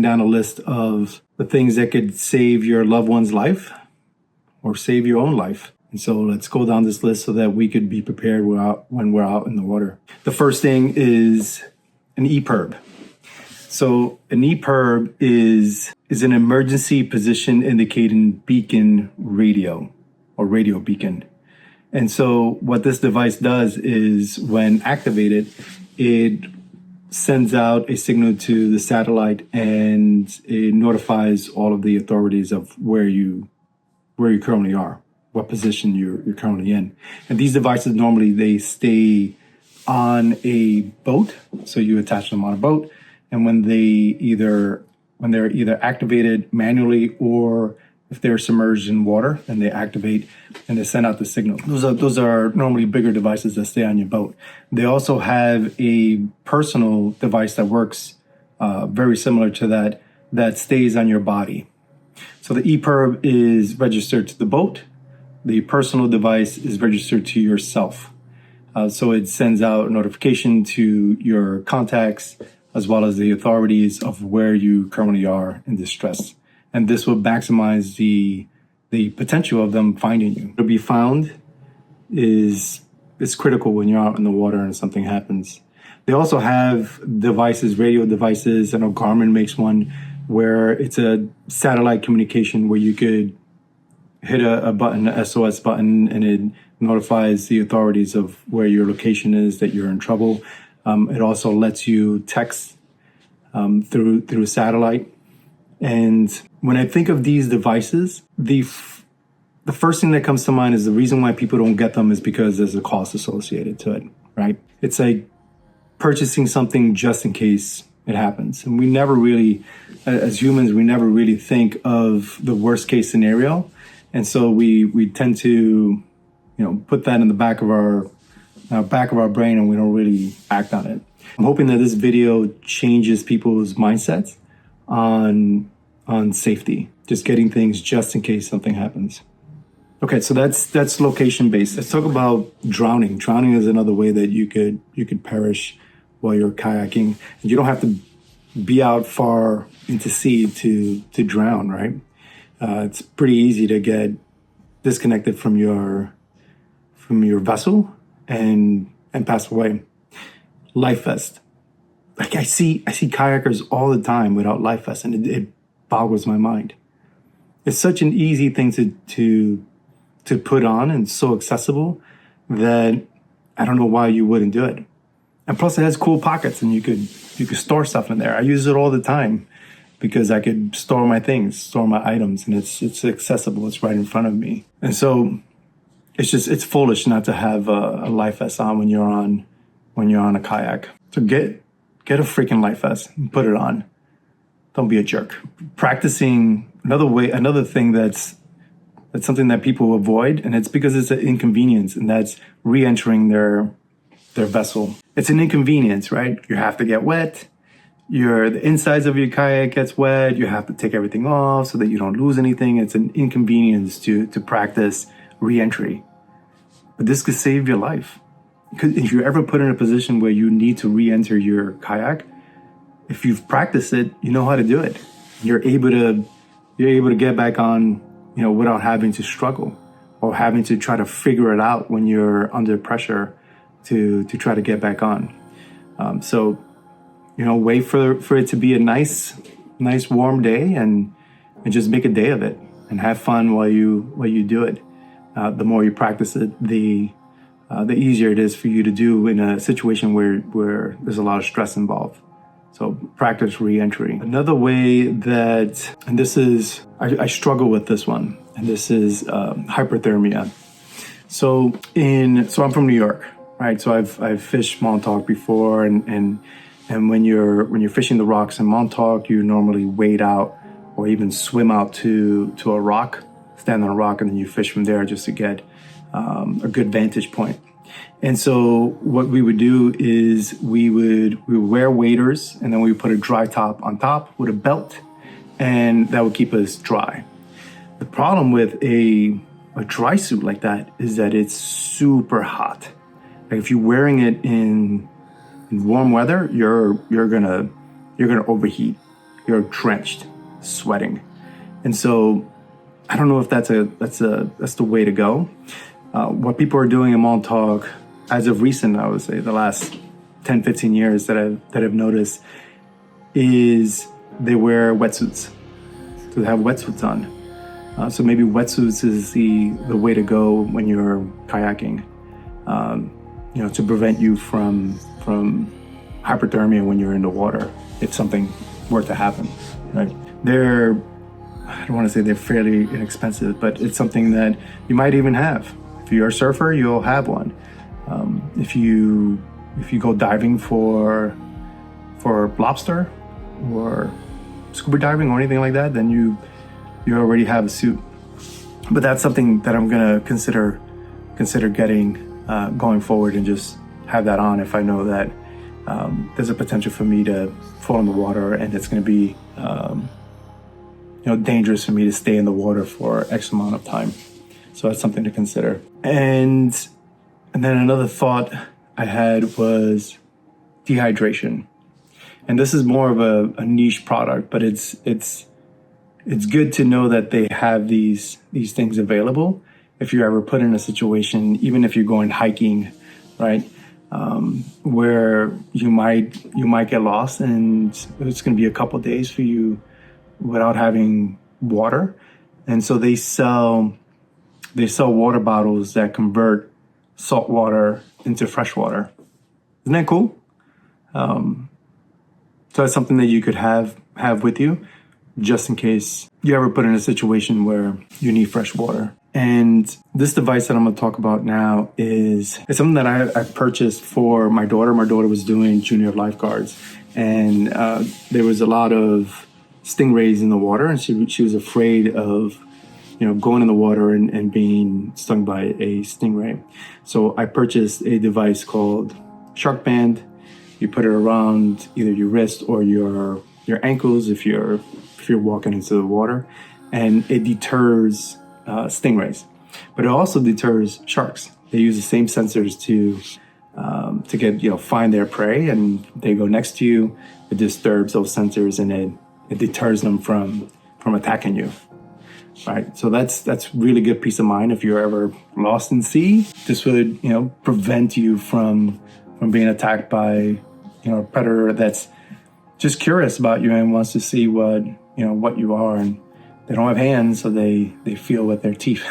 down a list of the things that could save your loved one's life or save your own life. And so let's go down this list so that we could be prepared when we're out in the water. The first thing is an EPIRB. So an EPIRB is an emergency position indicating beacon radio or radio beacon. And so what this device does is when activated, it sends out a signal to the satellite and it notifies all of the authorities of where you currently are, what position you're currently in. And these devices normally they stay on a boat, so you attach them on a boat, and when they're either activated manually or if they're submerged in water, then they activate and they send out the signal. Those are normally bigger devices that stay on your boat. They also have a personal device that works very similar to that stays on your body. So the EPIRB is registered to the boat. The personal device is registered to yourself. So it sends out a notification to your contacts as well as the authorities of where you currently are in distress. And this will maximize the potential of them finding you. To be found is critical when you're out in the water and something happens. They also have devices, radio devices. I know Garmin makes one where it's a satellite communication where you could hit a button, an SOS button, and it notifies the authorities of where your location is, that you're in trouble. It also lets you text through satellite. And when I think of these devices, the first thing that comes to mind is the reason why people don't get them is because there's a cost associated to it, right? It's like purchasing something just in case it happens. And we never really, as humans, we never really think of the worst case scenario. And so we tend to, put that in the back of our brain and we don't really act on it. I'm hoping that this video changes people's mindsets on safety, just getting things just in case something happens. Okay, so that's location based. Let's talk about drowning. Drowning is another way that you could perish while you're kayaking. And you don't have to be out far into sea to drown, right? It's pretty easy to get disconnected from your vessel and pass away. Life vest. Like I see kayakers all the time without life vests, and it boggles my mind. It's such an easy thing to put on and so accessible that I don't know why you wouldn't do it. And plus it has cool pockets and you could store stuff in there. I use it all the time because I could store my things, store my items, and it's accessible. It's right in front of me. And so it's foolish not to have a life vest on when you're on a kayak. So get a freaking life vest and put it on. Don't be a jerk. Practicing another thing that's something that people avoid, and it's because it's an inconvenience, and that's re-entering their vessel. It's an inconvenience, right? You have to get wet. The insides of your kayak gets wet. You have to take everything off so that you don't lose anything. It's an inconvenience to practice re-entry. But this could save your life. Because if you're ever put in a position where you need to re-enter your kayak, if you've practiced it, you know how to do it. You're able to get back on, without having to struggle or having to try to figure it out when you're under pressure to try to get back on. So wait for it to be a nice warm day and just make a day of it and have fun while you do it. The more you practice it, the easier it is for you to do in a situation where there's a lot of stress involved. So practice re-entry. Another way that, and this is, I struggle with this one, and this is hypothermia. So I'm from New York, right? So I've fished Montauk before, and when you're fishing the rocks in Montauk, you normally wade out or even swim out to a rock, stand on a rock, and then you fish from there just to get a good vantage point. And so what we would do is we would wear waders, and then we would put a dry top on top with a belt, and that would keep us dry. The problem with a dry suit like that is that it's super hot. Like if you're wearing it in warm weather, you're gonna overheat, you're drenched, sweating. And so I don't know if that's the way to go. What people are doing in Montauk, as of recent, I would say the last 10, 15 years that I've noticed, is they wear wetsuits. So they have wetsuits on. So maybe wetsuits is the way to go when you're kayaking, to prevent you from hypothermia when you're in the water, if something were to happen, right? I don't want to say they're fairly inexpensive, but it's something that you might even have. If you're a surfer, you'll have one. If you go diving for lobster or scuba diving or anything like that, then you already have a suit. But that's something that I'm gonna consider getting going forward, and just have that on if I know that there's a potential for me to fall in the water, and it's gonna be dangerous for me to stay in the water for X amount of time. So that's something to consider. And then another thought I had was dehydration. And this is more of a niche product, but it's good to know that they have these things available if you're ever put in a situation, even if you're going hiking, right? Where you might get lost, and it's going to be a couple days for you without having water. And so they sell water bottles that convert salt water into fresh water. Isn't that cool? So that's something that you could have with you, just in case you ever put in a situation where you need fresh water. And this device that I'm going to talk about now is something that I purchased for my daughter. My daughter was doing junior lifeguards, and there was a lot of stingrays in the water, and she was afraid of going in the water and being stung by a stingray. So I purchased a device called Shark Band. You put it around either your wrist or your ankles if you're walking into the water, and it deters stingrays, but it also deters sharks. They use the same sensors to get find their prey, and they go next to you. It disturbs those sensors, and it deters them from attacking you. Right, so that's really good peace of mind if you're ever lost in sea. This would prevent you from being attacked by a predator that's just curious about you and wants to see what you are. And they don't have hands, so they feel with their teeth.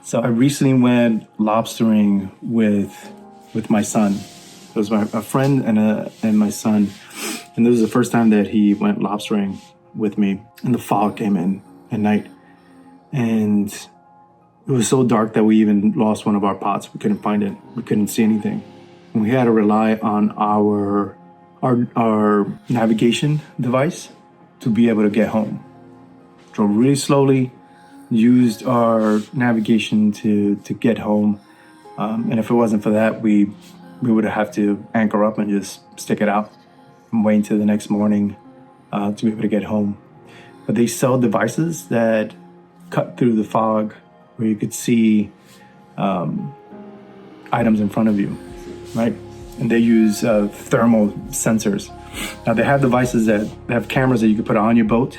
So I recently went lobstering with my son. It was a friend and my son, and this was the first time that he went lobstering with me. And the fog came in at night, and it was so dark that we even lost one of our pots. We couldn't find it. We couldn't see anything. And we had to rely on our navigation device to be able to get home. Drove really slowly, used our navigation to get home. And if it wasn't for that, we would have to anchor up and just stick it out and wait until the next morning to be able to get home. But they sell devices that cut through the fog where you could see items in front of you, right? And they use thermal sensors. Now they have devices that have cameras that you can put on your boat,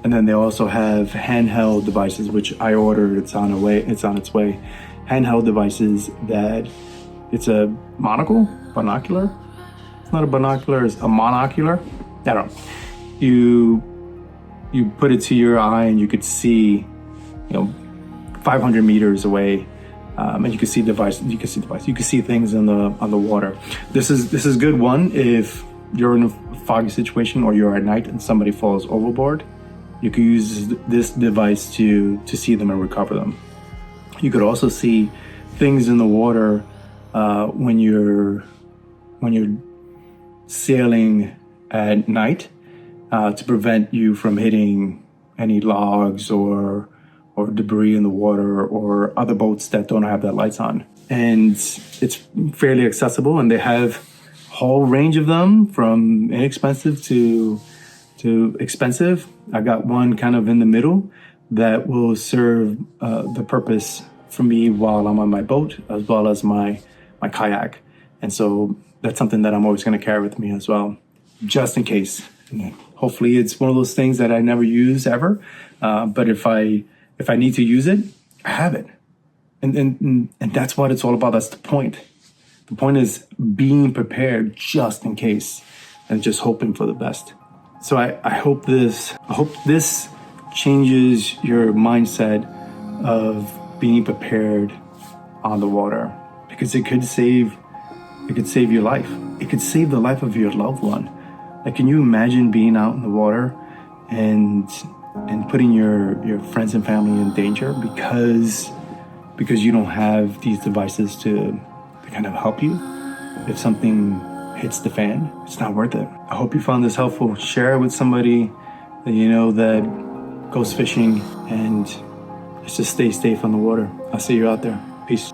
and then they also have handheld devices, which I ordered. It's on its way. Handheld devices that it's a binocular. It's not a binocular. It's a monocular. I don't know. You put it to your eye and you could see 500 meters away, and you can see device. You can see things on the water. This is good one if you're in a foggy situation or you're at night and somebody falls overboard. You can use this device to see them and recover them. You could also see things in the water when you're sailing at night to prevent you from hitting any logs or debris in the water or other boats that don't have their lights on. And it's fairly accessible, and they have a whole range of them from inexpensive to expensive. I got one kind of in the middle that will serve the purpose for me while I'm on my boat, as well as my kayak. And so that's something that I'm always going to carry with me as well, just in case. Hopefully it's one of those things that I never use ever. But if I need to use it, I have it. And that's what it's all about. That's the point. The point is being prepared just in case and just hoping for the best. So I hope this changes your mindset of being prepared on the water, because it could save your life. It could save the life of your loved one. Like, can you imagine being out in the water and putting your friends and family in danger because you don't have these devices to kind of help you if something hits the fan? It's not worth it. I hope you found this helpful. Share it with somebody that you know that goes fishing, and let's just stay safe on the water. I'll see you out there. Peace.